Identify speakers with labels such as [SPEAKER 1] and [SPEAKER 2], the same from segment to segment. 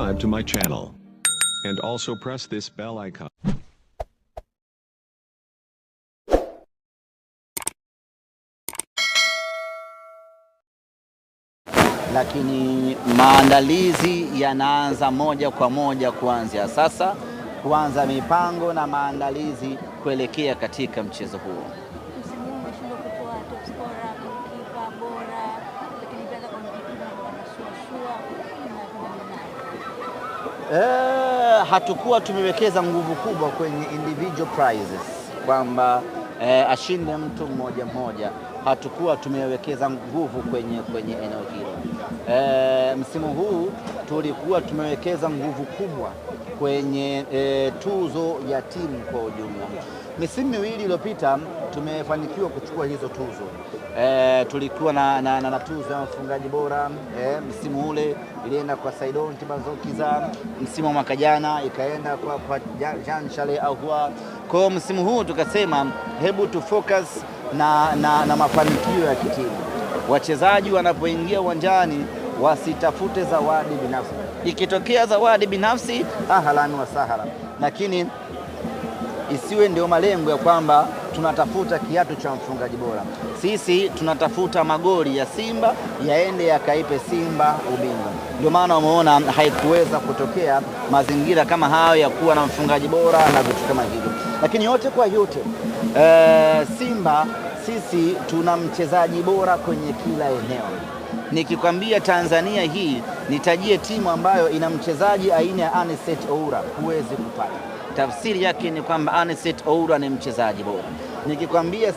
[SPEAKER 1] subscribe to my channel. And also press this bell icon.
[SPEAKER 2] Lakini maandalizi yanaanza moja kwa moja kuanzia sasa, kuanza mipango na maandalizi kuelekea katika mchezo huo. Hatukuwa tumewekeza nguvu kubwa kwenye individual prizes kwamba ashinde mtu mmoja mmoja. Hatukuwa tumewekeza nguvu kwenye eneo hilo. Msimu huu tulikuwa tumewekeza nguvu kubwa kwenye tuzo ya timu kwa ujumla. Misimu miwili iliyopita tumefanikiwa kuchukua hizo tuzo. Tulikuwa na tuzo ya mfungaji bora. Msimu ule ilienda kwa Saidon Tibazokiza. Msimu wa mwaka jana ikaenda kwa Jean Charles Ahoua. Kwa msimu huu tukasema hebu tu focus na mafanikio ya kitimu. Wachezaji wanapoingia uwanjani wasitafute zawadi binafsi. Ikitokea zawadi binafsi ahlan wa sahlan, lakini isiwe ndio malengo ya kwamba tunatafuta kiatu cha mfungaji bora. Sisi tunatafuta magoli ya Simba yaende yakaipe Simba ubingwa. Ndio maana umeona haikuweza kutokea mazingira kama hayo ya kuwa na mfungaji bora na vitu kama hivyo. Lakini yote kwa yote, Simba sisi tuna mchezaji bora kwenye kila eneo. Nikikwambia Tanzania hii nitajie timu ambayo ina mchezaji aina ya Anicet Oura, huwezi kupata. Tafsiri yake ni kwamba Anicet Oura ni mchezaji bora. Nikikwambia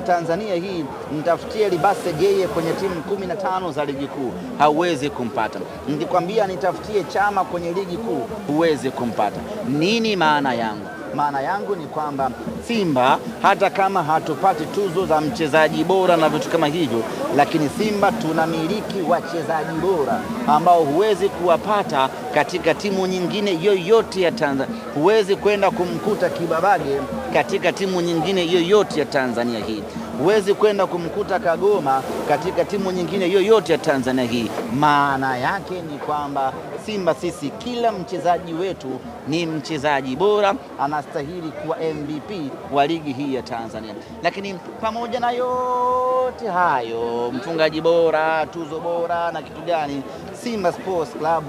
[SPEAKER 2] Tanzania hii nitafutie Libase Geye kwenye timu 15 za ligi kuu, hauwezi kumpata. Nikikwambia nitafutie Chama kwenye ligi kuu, huwezi kumpata. Nini maana yangu? Maana yangu ni kwamba Simba hata kama hatupati tuzo za mchezaji bora na vitu kama hivyo, lakini Simba tunamiliki wachezaji bora ambao huwezi kuwapata katika timu nyingine yoyote ya Tanzania. Huwezi kwenda kumkuta Kibabage katika timu nyingine yoyote ya Tanzania hii. Huwezi kwenda kumkuta Kagoma katika timu nyingine yoyote ya Tanzania hii. Maana yake ni kwamba Simba sisi kila mchezaji wetu ni mchezaji bora, anastahili kuwa MVP wa ligi hii ya Tanzania. Lakini pamoja na yote hayo, mfungaji bora, tuzo bora na kitu gani, Simba Sports Club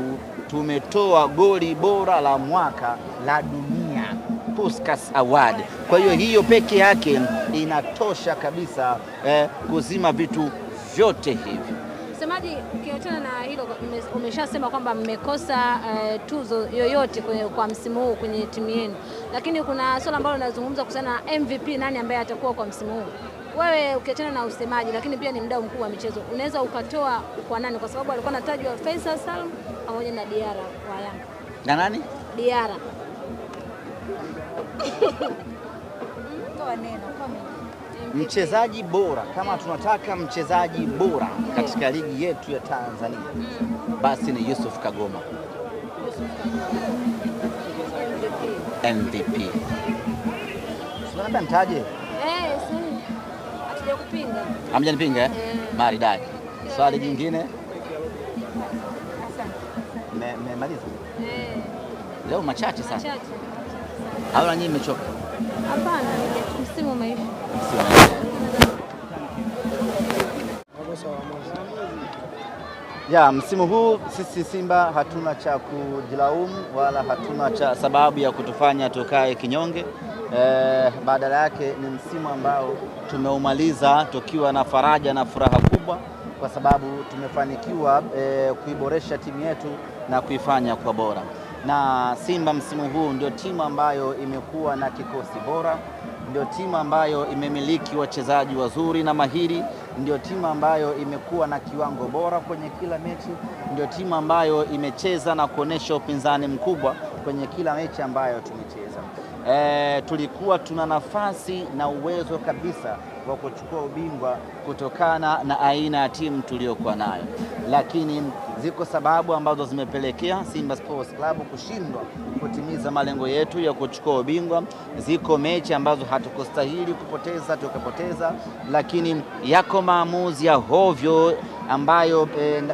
[SPEAKER 2] tumetoa goli bora la mwaka la dunia, Puskas Award. Kwa hiyo peke yake inatosha kabisa kuzima vitu vyote hivi.
[SPEAKER 3] Msemaji, ukiachana na hilo, umeshasema kwamba mmekosa tuzo yoyote kwa msimu huu kwenye timu yenu, lakini kuna swala ambalo linazungumza kuhusiana na MVP, nani ambaye atakuwa kwa msimu huu. Wewe ukiachana na usemaji, lakini pia ni mdau mkuu wa michezo, unaweza ukatoa kwa nani? Kwa sababu alikuwa anatajwa Faisal Salum pamoja na Diara wa Yanga.
[SPEAKER 2] Na nani?
[SPEAKER 3] Diara.
[SPEAKER 2] Mchezaji bora, kama tunataka mchezaji bora katika ligi yetu ya Tanzania, basi ni Yusuf Kagoma, MVP. Sasa nitaje?
[SPEAKER 3] Hatujakupinga.
[SPEAKER 2] Hamjanipinga? Maridadi. Swali jingine? Mmemaliza? Leo machache sana. Machache. Au na nyinyi mmechoka?
[SPEAKER 3] Hapana, msimu umeisha.
[SPEAKER 2] Msimu huu sisi Simba hatuna cha kujilaumu wala hatuna cha sababu ya kutufanya tukae kinyonge. Badala yake ni msimu ambao tumeumaliza tukiwa na faraja na furaha kubwa, kwa sababu tumefanikiwa kuiboresha timu yetu na kuifanya kwa bora. Na Simba msimu huu ndio timu ambayo imekuwa na kikosi bora, ndio timu ambayo imemiliki wachezaji wazuri na mahiri, ndio timu ambayo imekuwa na kiwango bora kwenye kila mechi, ndio timu ambayo imecheza na kuonesha upinzani mkubwa kwenye kila mechi ambayo tumecheza. Tulikuwa tuna nafasi na uwezo kabisa wa kuchukua ubingwa kutokana na aina ya timu tuliyokuwa nayo, lakini ziko sababu ambazo zimepelekea Simba Sports Club kushindwa kutimiza malengo yetu ya kuchukua ubingwa. Ziko mechi ambazo hatukustahili kupoteza tukapoteza, lakini yako maamuzi ya hovyo ambayo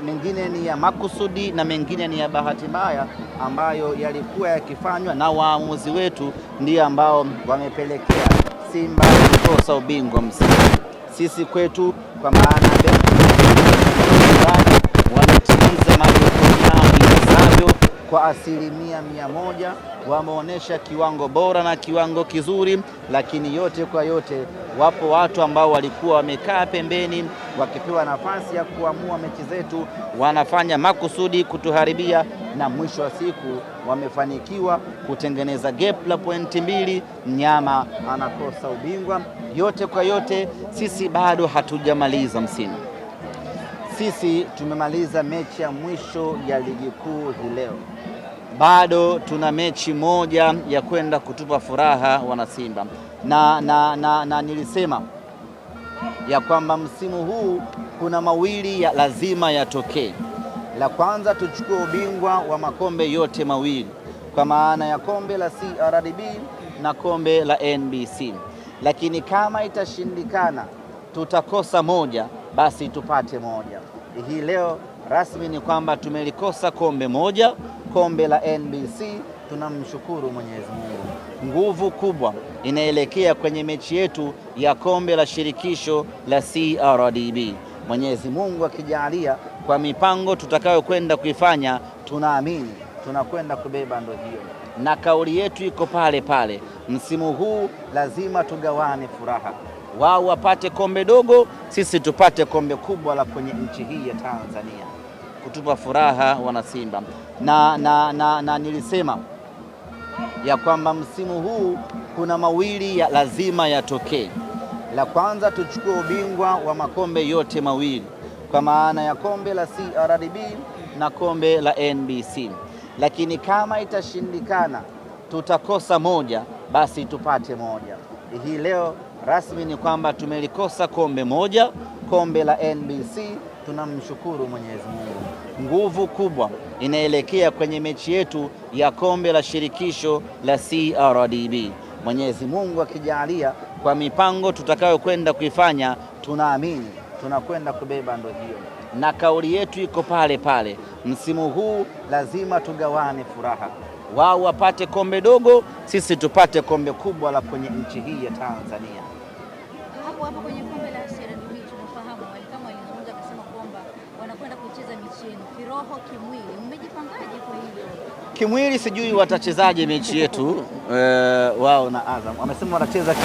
[SPEAKER 2] mengine ni ya makusudi na mengine ni ya bahati mbaya, ambayo yalikuwa yakifanywa na waamuzi wetu ndio ambao wamepelekea Simba kukosa ubingwa msimu. Sisi kwetu, kwa maana wametimiza majukumu yao ipasavyo kwa 100%, wameonyesha kiwango bora na kiwango kizuri, lakini yote kwa yote, wapo watu ambao walikuwa wamekaa pembeni wakipewa nafasi ya kuamua mechi zetu, wanafanya makusudi kutuharibia, na mwisho wa siku wamefanikiwa kutengeneza gap la pointi 2, mnyama anakosa ubingwa. Yote kwa yote, sisi bado hatujamaliza msimu. Sisi tumemaliza mechi ya mwisho ya ligi kuu hii leo. Bado tuna mechi moja ya kwenda kutupa furaha wana Simba, na nilisema ya kwamba msimu huu kuna mawili ya lazima yatokee. La kwanza, tuchukue ubingwa wa makombe yote mawili, kwa maana ya kombe la CRDB na kombe la NBC. Lakini kama itashindikana, tutakosa moja, basi tupate moja. Hii leo rasmi ni kwamba tumelikosa kombe moja, kombe la NBC. Tunamshukuru Mwenyezi Mungu. Nguvu kubwa inaelekea kwenye mechi yetu ya kombe la shirikisho la CRDB. Mwenyezi Mungu akijalia, kwa mipango tutakayokwenda kuifanya, tunaamini tunakwenda kubeba ndo hiyo, na kauli yetu iko pale pale. Msimu huu lazima tugawane furaha, wao wapate kombe dogo, sisi tupate kombe kubwa la kwenye nchi hii ya Tanzania, kutupa furaha wana Simba. Na nilisema ya kwamba msimu huu kuna mawili ya lazima yatokee. La kwanza, tuchukue ubingwa wa makombe yote mawili, kwa maana ya kombe la CRDB na kombe la NBC. Lakini kama itashindikana, tutakosa moja, basi tupate moja. Hii leo rasmi ni kwamba tumelikosa kombe moja, kombe la NBC. Tunamshukuru Mwenyezi Mungu. Nguvu kubwa inaelekea kwenye mechi yetu ya kombe la shirikisho la CRDB. Mwenyezi Mungu akijalia, kwa mipango tutakayokwenda kuifanya, tunaamini tunakwenda kubeba ndo hiyo, na kauli yetu iko pale pale. Msimu huu lazima tugawane furaha, wao wapate kombe dogo, sisi tupate kombe kubwa la kwenye nchi hii ya Tanzania.
[SPEAKER 4] Hapo kwenye kombe la CRDB tunafahamu kama walizungumza akasema kwamba wanakwenda kucheza mechi yenu kiroho, kimwili. Mmejipangaje kwa hilo? Kimwili
[SPEAKER 2] sijui watachezaje mechi yetu wao na Azam. Wamesema wanacheza